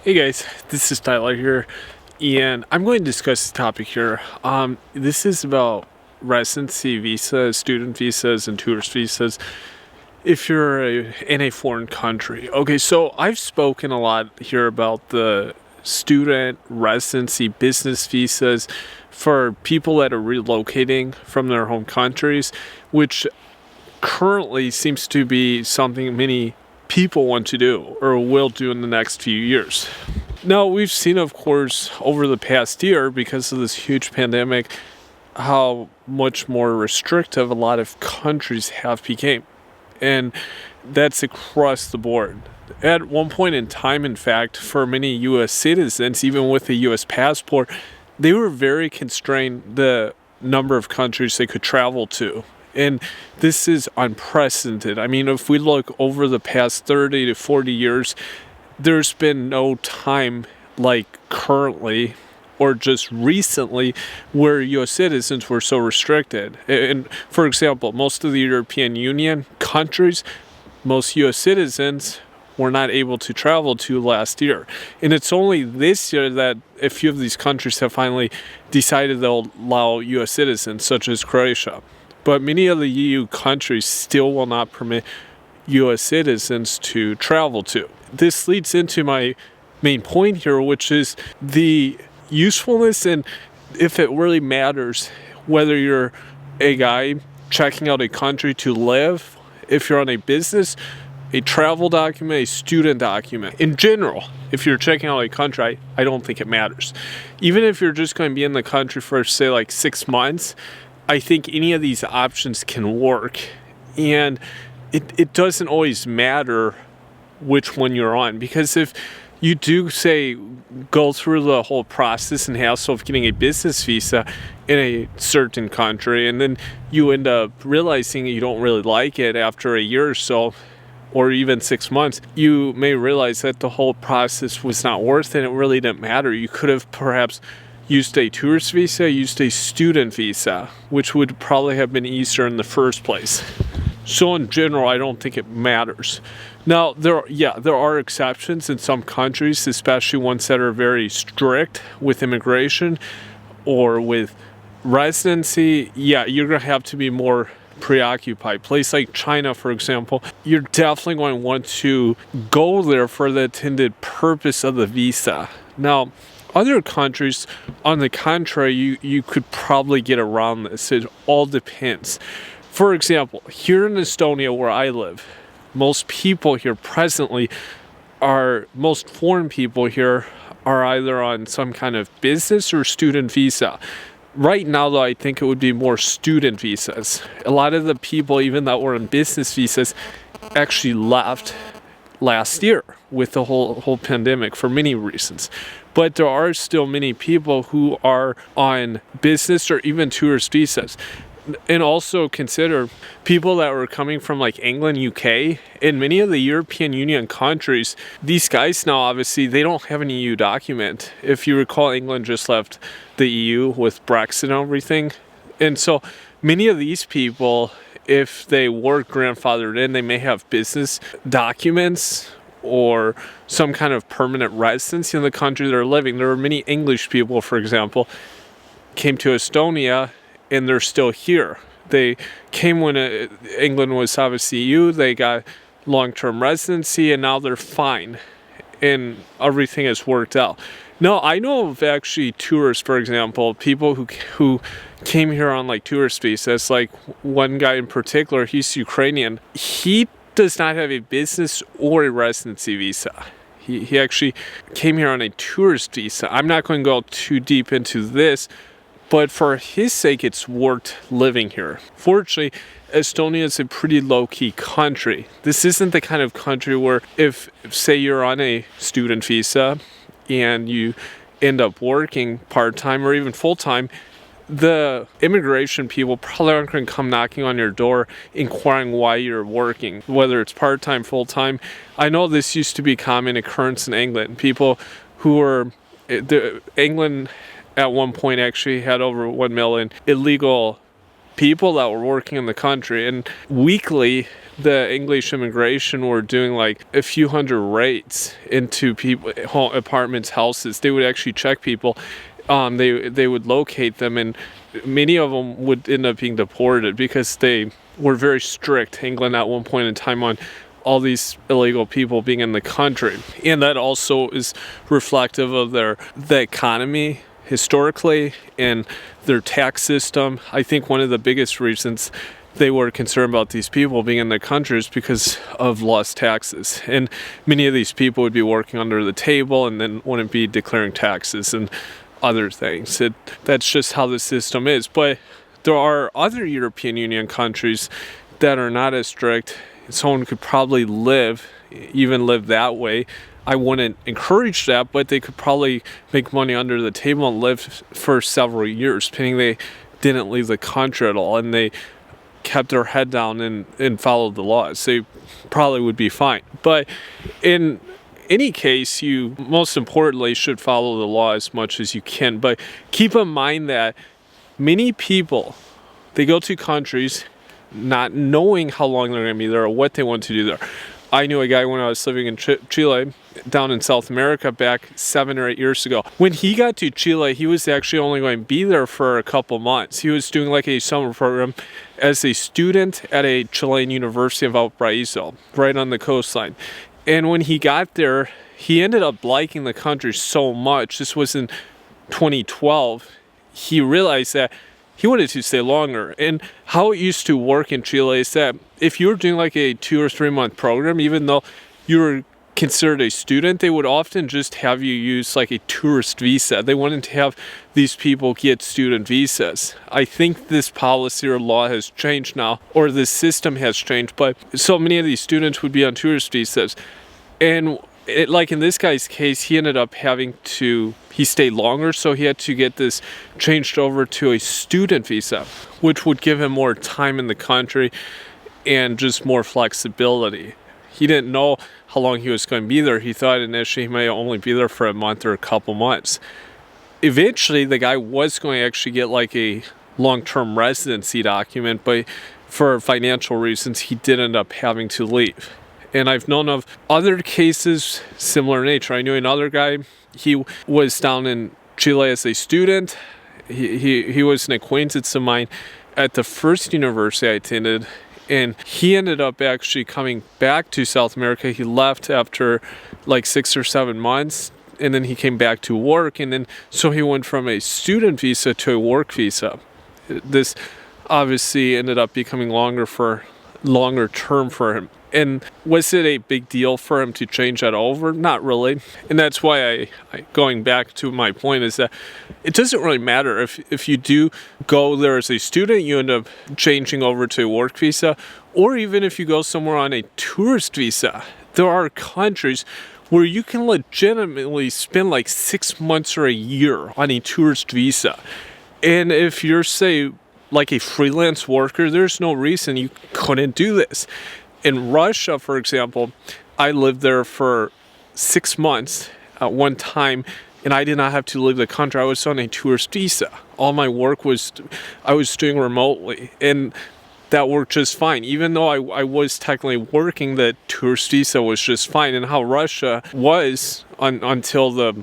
Hey guys, this is Tyler here, and I'm going to discuss this topic here. This is about residency visas, student visas, and tourist visas if you're in a foreign country. Okay, so I've spoken a lot here about the student residency business visas for people that are relocating from their home countries, which currently seems to be something many people want to do or will do in the next few years. Now, we've seen, of course, over the past year, because of this huge pandemic, how much more restrictive a lot of countries have become. And that's across the board. At one point in time, in fact, for many U.S. citizens, even with a U.S. passport, they were very constrained the number of countries they could travel to. And this is unprecedented. I mean, if we look over the past 30 to 40 years, there's been no time like currently or just recently where U.S. citizens were so restricted. And for example, most of the European Union countries, most U.S. citizens were not able to travel to last year. And it's only this year that a few of these countries have finally decided they'll allow U.S. citizens, such as Croatia. But many of the EU countries still will not permit U.S. citizens to travel to. This leads into my main point here, which is the usefulness and if it really matters whether you're a guy checking out a country to live, if you're on a business, a travel document, a student document. In general, if you're checking out a country, I don't think it matters. Even if you're just going to be in the country for, say, like 6 months, I think any of these options can work. And it doesn't always matter which one you're on, because if you do, say, go through the whole process and hassle of getting a business visa in a certain country, and then you end up realizing you don't really like it after a year or so, or even 6 months, you may realize that the whole process was not worth it. It really didn't matter. You could have perhaps used a tourist visa, used a student visa, which would probably have been easier in the first place. So in general, I don't think it matters. Now, there are exceptions in some countries, especially ones that are very strict with immigration or with residency. Yeah, you're going to have to be more preoccupied. Place like China, for example, you're definitely going to want to go there for the intended purpose of the visa. Now, other countries, on the contrary, you could probably get around this. It all depends. For example, here in Estonia, where I live, most people here presently most foreign people here are either on some kind of business or student visa. Right now, though, I think it would be more student visas. A lot of the people, even that were on business visas, actually left last year with the whole pandemic for many reasons. But there are still many people who are on business or even tourist visas. And also consider people that were coming from like England, UK, and many of the European Union countries. These guys now, obviously, they don't have an EU document. If you recall, England just left the EU with Brexit and everything. And so many of these people, if they were grandfathered in, they may have business documents or some kind of permanent residency in the country they're living. There are many English people, for example, came to Estonia and they're still here. They came when England was obviously EU, they got long-term residency, and now they're fine. And everything has worked out. Now, I know of actually tourists, for example, people who came here on like tourist visas. Like one guy in particular, he's Ukrainian. He does not have a business or a residency visa. He actually came here on a tourist visa. I'm not going to go too deep into this, but for his sake, it's worth living here. Fortunately, Estonia is a pretty low-key country. This isn't the kind of country where if say you're on a student visa and you end up working part-time or even full-time, the immigration people probably aren't going to come knocking on your door inquiring why you're working, whether it's part-time, full-time. I know this used to be common occurrence in England. People who were... England at one point actually had over 1 million illegal people that were working in the country. And weekly, the English immigration were doing like a few hundred raids into people, apartments, houses. They would actually check people. They would locate them, and many of them would end up being deported because they were very strict, England, at one point in time, on all these illegal people being in the country. And that also is reflective of the economy historically and their tax system. I think one of the biggest reasons they were concerned about these people being in the country is because of lost taxes. And many of these people would be working under the table and then wouldn't be declaring taxes and other things. That's just how the system is. But there are other European Union countries that are not as strict. Someone could probably live that way. I wouldn't encourage that, but they could probably make money under the table and live for several years, depending they didn't leave the country at all and they kept their head down and followed the laws. They probably would be fine. But in any case, you most importantly should follow the law as much as you can. But keep in mind that many people, they go to countries not knowing how long they're going to be there or what they want to do there. I knew a guy when I was living in Chile, down in South America, back 7 or 8 years ago. When he got to Chile, he was actually only going to be there for a couple months. He was doing like a summer program as a student at a Chilean university of Valparaiso, right on the coastline. And when he got there, he ended up liking the country so much. This was in 2012. He realized that he wanted to stay longer. And how it used to work in Chile is that if you were doing like a 2 or 3 month program, even though you were considered a student, they would often just have you use like a tourist visa. They wanted to have these people get student visas. I think this policy or law has changed now, or this system has changed, but so many of these students would be on tourist visas. And like in this guy's case, he ended up he stayed longer, so he had to get this changed over to a student visa, which would give him more time in the country and just more flexibility. He didn't know how long he was going to be there. He thought initially he might only be there for a month or a couple months. Eventually, the guy was going to actually get like a long-term residency document, but for financial reasons, he did end up having to leave. And I've known of other cases similar in nature. I knew another guy, he was down in Chile as a student. He was an acquaintance of mine at the first university I attended, and he ended up actually coming back to South America. He left after like 6 or 7 months, and then he came back to work, and then so he went from a student visa to a work visa. This obviously ended up becoming longer term for him. And was it a big deal for him to change that over? Not really. And that's why going back to my point is that it doesn't really matter if you do go there as a student, you end up changing over to a work visa, or even if you go somewhere on a tourist visa. There are countries where you can legitimately spend like 6 months or a year on a tourist visa. And if you're, say, like a freelance worker, there's no reason you couldn't do this. In Russia, for example, I lived there for 6 months at one time, and I did not have to leave the country. I was on a tourist visa. All my work I was doing remotely, and that worked just fine. Even though I was technically working, the tourist visa was just fine. And how Russia was until the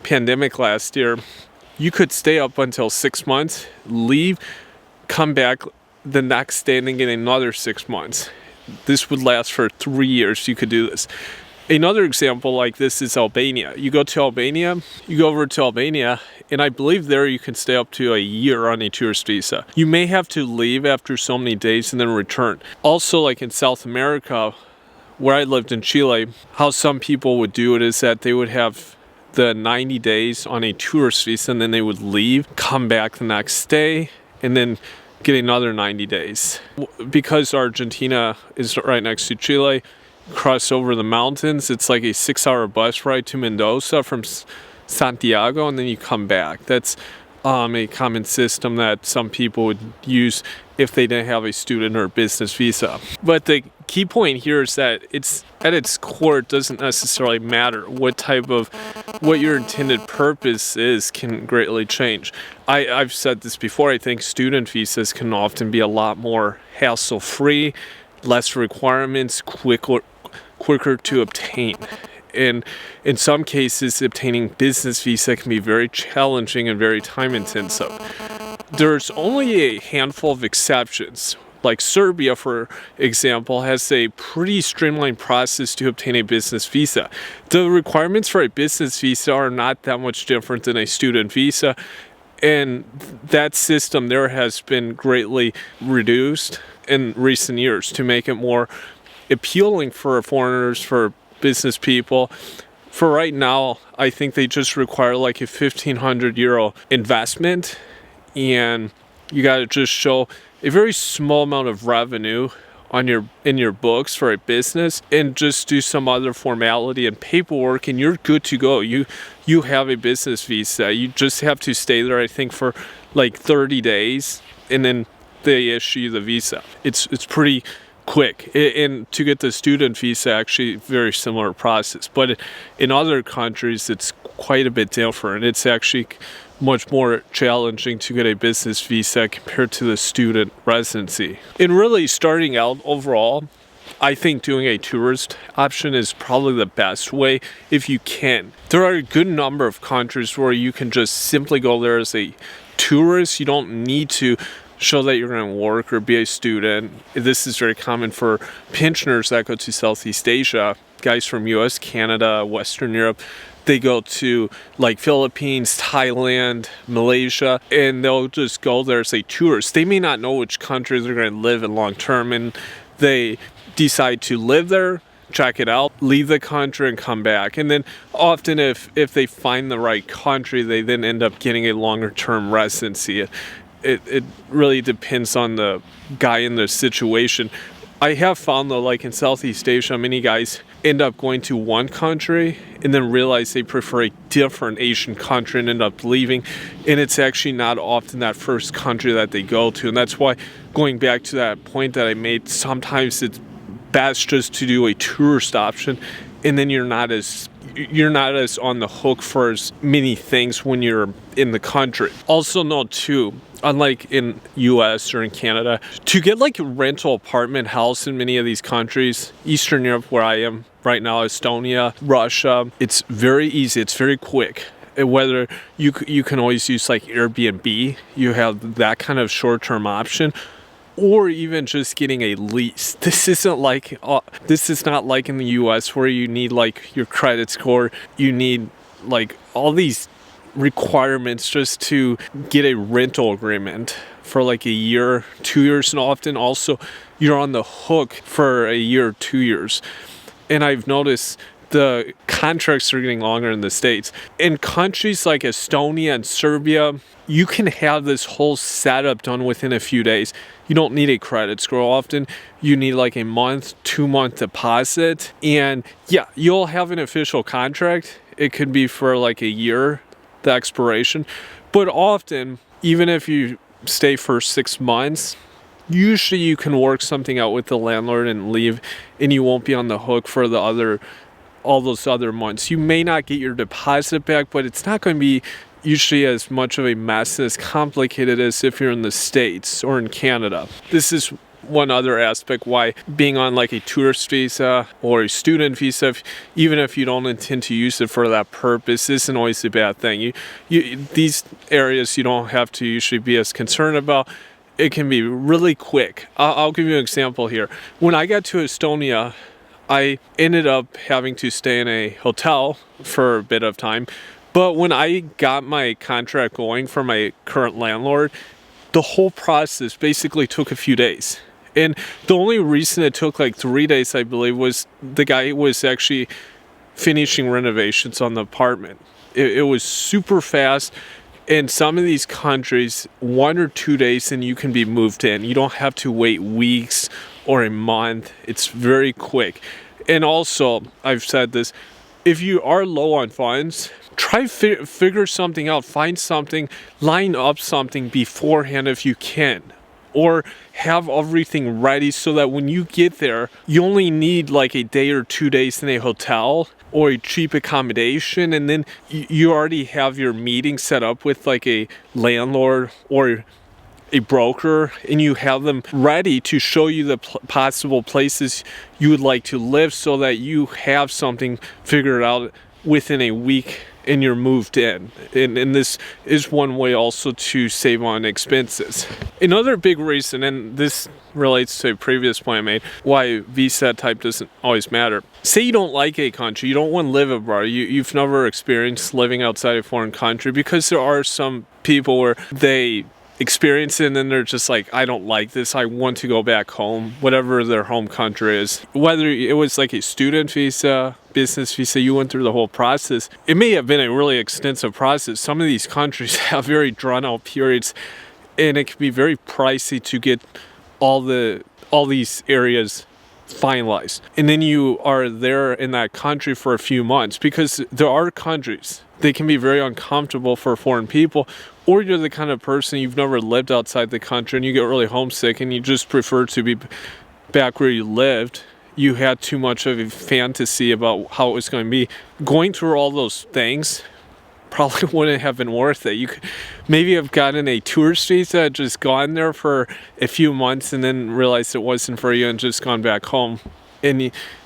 pandemic last year, you could stay up until 6 months, leave, come back the next day, and then get another 6 months. This would last for 3 years. You could do this. Another example like this is Albania. You go over to Albania, and I believe there you can stay up to a year on a tourist visa. You may have to leave after so many days and then return. Also, like in South America, where I lived in Chile, how some people would do it is that they would have the 90 days on a tourist visa, and then they would leave, come back the next day, and then get another 90 days. Because Argentina is right next to Chile, cross over the mountains, it's like a 6-hour bus ride to Mendoza from Santiago, and then you come back. That's a common system that some people would use if they didn't have a student or business visa. But the key point here is that it's at its core, it doesn't necessarily matter what your intended purpose is can greatly change. I've said this before, I think student visas can often be a lot more hassle-free, less requirements, quicker to obtain. And in some cases, obtaining business visa can be very challenging and very time intensive. There's only a handful of exceptions. Like Serbia, for example, has a pretty streamlined process to obtain a business visa. The requirements for a business visa are not that much different than a student visa, and that system there has been greatly reduced in recent years to make it more appealing for foreigners, for business people. For right now, I think they just require like a €1,500 investment, and you got to just show a very small amount of revenue in your books for a business, and just do some other formality and paperwork, and you're good to go. You have a business visa. You just have to stay there, I think, for like 30 days, and then they issue you the visa. It's pretty quick. And to get the student visa, actually very similar process, but in other countries it's quite a bit different. It's actually much more challenging to get a business visa compared to the student residency. And really, starting out overall, I think doing a tourist option is probably the best way if you can. There are a good number of countries where you can just simply go there as a tourist. You don't need to show that you're going to work or be a student. This is very common for pensioners that go to Southeast Asia, guys from US, Canada, Western Europe. They go to like Philippines, Thailand, Malaysia, and they'll just go there as a tourist. They may not know which country they're going to live in long term, and they decide to live there, check it out, leave the country, and come back. And then often if they find the right country, they then end up getting a longer term residency. It really depends on the guy in the situation. I have found though, like in Southeast Asia, many guys end up going to one country and then realize they prefer a different Asian country and end up leaving. And it's actually not often that first country that they go to. And that's why, going back to that point that I made, sometimes it's best just to do a tourist option, and then you're not as on the hook for as many things when you're in the country. Also note too, unlike in US or in Canada, to get like a rental apartment house in many of these countries, Eastern Europe where I am right now, Estonia, Russia, it's very easy, it's very quick. Whether you can always use like Airbnb, you have that kind of short-term option, or even just getting a lease. This is not like in the US where you need like your credit score, you need like all these requirements just to get a rental agreement for like a year, 2 years, and often also you're on the hook for a year, 2 years. And I've noticed the contracts are getting longer in the States. In countries like Estonia and Serbia, you can have this whole setup done within a few days. You don't need a credit score. Often you need like a month, 2 month deposit. And yeah, you'll have an official contract. It could be for like a year, the expiration. But often, even if you stay for 6 months, usually you can work something out with the landlord and leave, and you won't be on the hook for all those other months. You may not get your deposit back, but it's not going to be usually as much of a mess and as complicated as if you're in the States or in Canada. This is one other aspect why being on like a tourist visa or a student visa, even if you don't intend to use it for that purpose, isn't always a bad thing. These areas you don't have to usually be as concerned about. It can be really quick. I'll give you an example here. When I got to Estonia, I ended up having to stay in a hotel for a bit of time. But when I got my contract going for my current landlord, the whole process basically took a few days. And the only reason it took like 3 days, I believe, was the guy was actually finishing renovations on the apartment. It was super fast. In some of these countries, 1 or 2 days and you can be moved in. You don't have to wait weeks or a month. It's very quick. And also, I've said this, if you are low on funds, try figure something out, find something, line up something beforehand if you can, or have everything ready so that when you get there, you only need like a day or 2 days in a hotel or a cheap accommodation, and then you already have your meeting set up with like a landlord or a broker, and you have them ready to show you the possible places you would like to live so that you have something figured out within a week and you're moved in. And this is one way also to save on expenses. Another big reason, and this relates to a previous point I made, why visa type doesn't always matter. Say you don't like a country, you don't want to live abroad, you've never experienced living outside a foreign country, because there are some people where they experience it and then they're just like, I don't like this, I want to go back home, whatever their home country is. Whether it was like a student visa, business visa, you went through the whole process. It may have been a really extensive process. Some of these countries have very drawn out periods, and it can be very pricey to get all these areas finalized. And then you are there in that country for a few months, because there are countries, they can be very uncomfortable for foreign people, or you're the kind of person, you've never lived outside the country and you get really homesick and you just prefer to be back where you lived. You had too much of a fantasy about how it was going to be. Going through all those things probably wouldn't have been worth it. You could maybe have gotten a tourist visa, just gone there for a few months and then realized it wasn't for you and just gone back home. And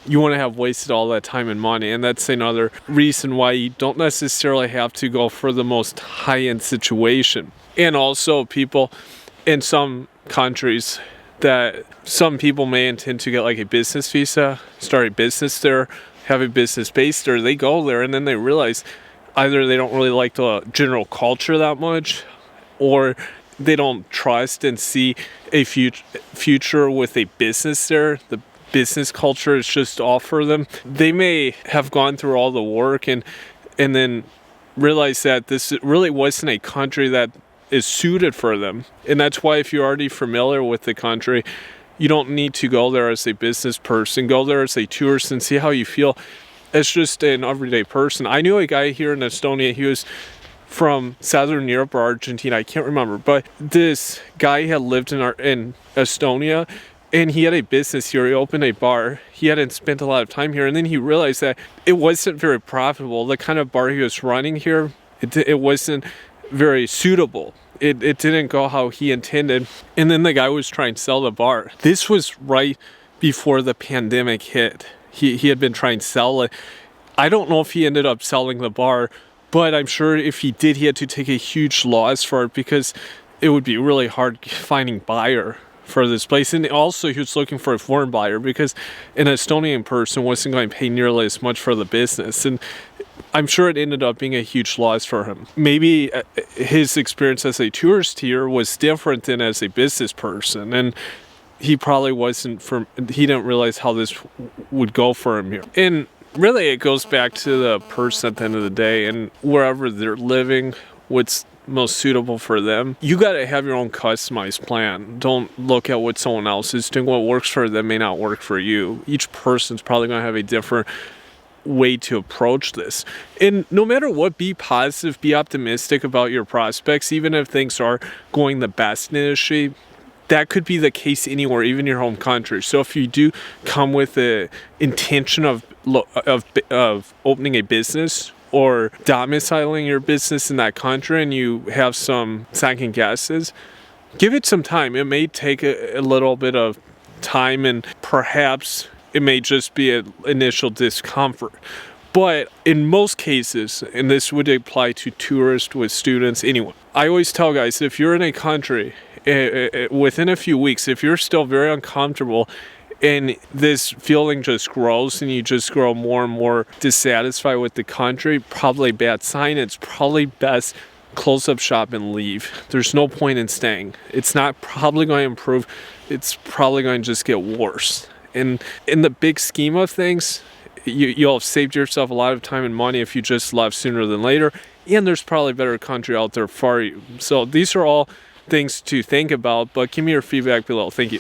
you wouldn't have wasted all that time and money. And that's another reason why you don't necessarily have to go for the most high-end situation. And also, people in some countries, that some people may intend to get like a business visa, start a business there, have a business based there. They go there and then they realize either they don't really like the general culture that much, or they don't trust and see a future with a business there. The business culture is just off for them. They may have gone through all the work and then realize that this really wasn't a country that is suited for them. And that's why, if you're already familiar with the country, you don't need to go there as a business person. Go there as a tourist and see how you feel as just an everyday person. I knew a guy here in Estonia. He was from Southern Europe or Argentina, I can't remember, but this guy had lived in Estonia, and he had a business here. He opened a bar. He hadn't spent a lot of time here, and then he realized that it wasn't very profitable. The kind of bar he was running here, it wasn't very suitable. It didn't go how he intended. And then the guy was trying to sell the bar. This was right before the pandemic hit. He had been trying to sell it. I don't know if he ended up selling the bar, but I'm sure if he did, he had to take a huge loss for it, because it would be really hard finding buyer for this place. And also, he was looking for a foreign buyer, because an Estonian person wasn't going to pay nearly as much for the business. And I'm sure it ended up being a huge loss for him. Maybe his experience as a tourist here was different than as a business person, and he probably he didn't realize how this would go for him here. And really, it goes back to the person at the end of the day, and wherever they're living, what's most suitable for them. You got to have your own customized plan. Don't look at what someone else is doing. What works for them may not work for you. Each person's probably going to have a different way to approach this. And no matter what, be positive, be optimistic about your prospects, even if things are going the best in the industry. That could be the case anywhere, even your home country. So if you do come with the intention of opening a business or domiciling your business in that country, and you have some second guesses, give it some time. It may take a little bit of time, and perhaps it may just be an initial discomfort. But in most cases, and this would apply to tourists, with students, anyone, I always tell guys, if you're in a country, within a few weeks, if you're still very uncomfortable and this feeling just grows and you just grow more and more dissatisfied with the country, probably a bad sign. It's probably best close up shop and leave. There's no point in staying. It's not probably going to improve. It's probably going to just get worse. And in the big scheme of things, you'll have saved yourself a lot of time and money if you just left sooner than later. And there's probably a better country out there for you. So these are all things to think about, but give me your feedback below. Thank you.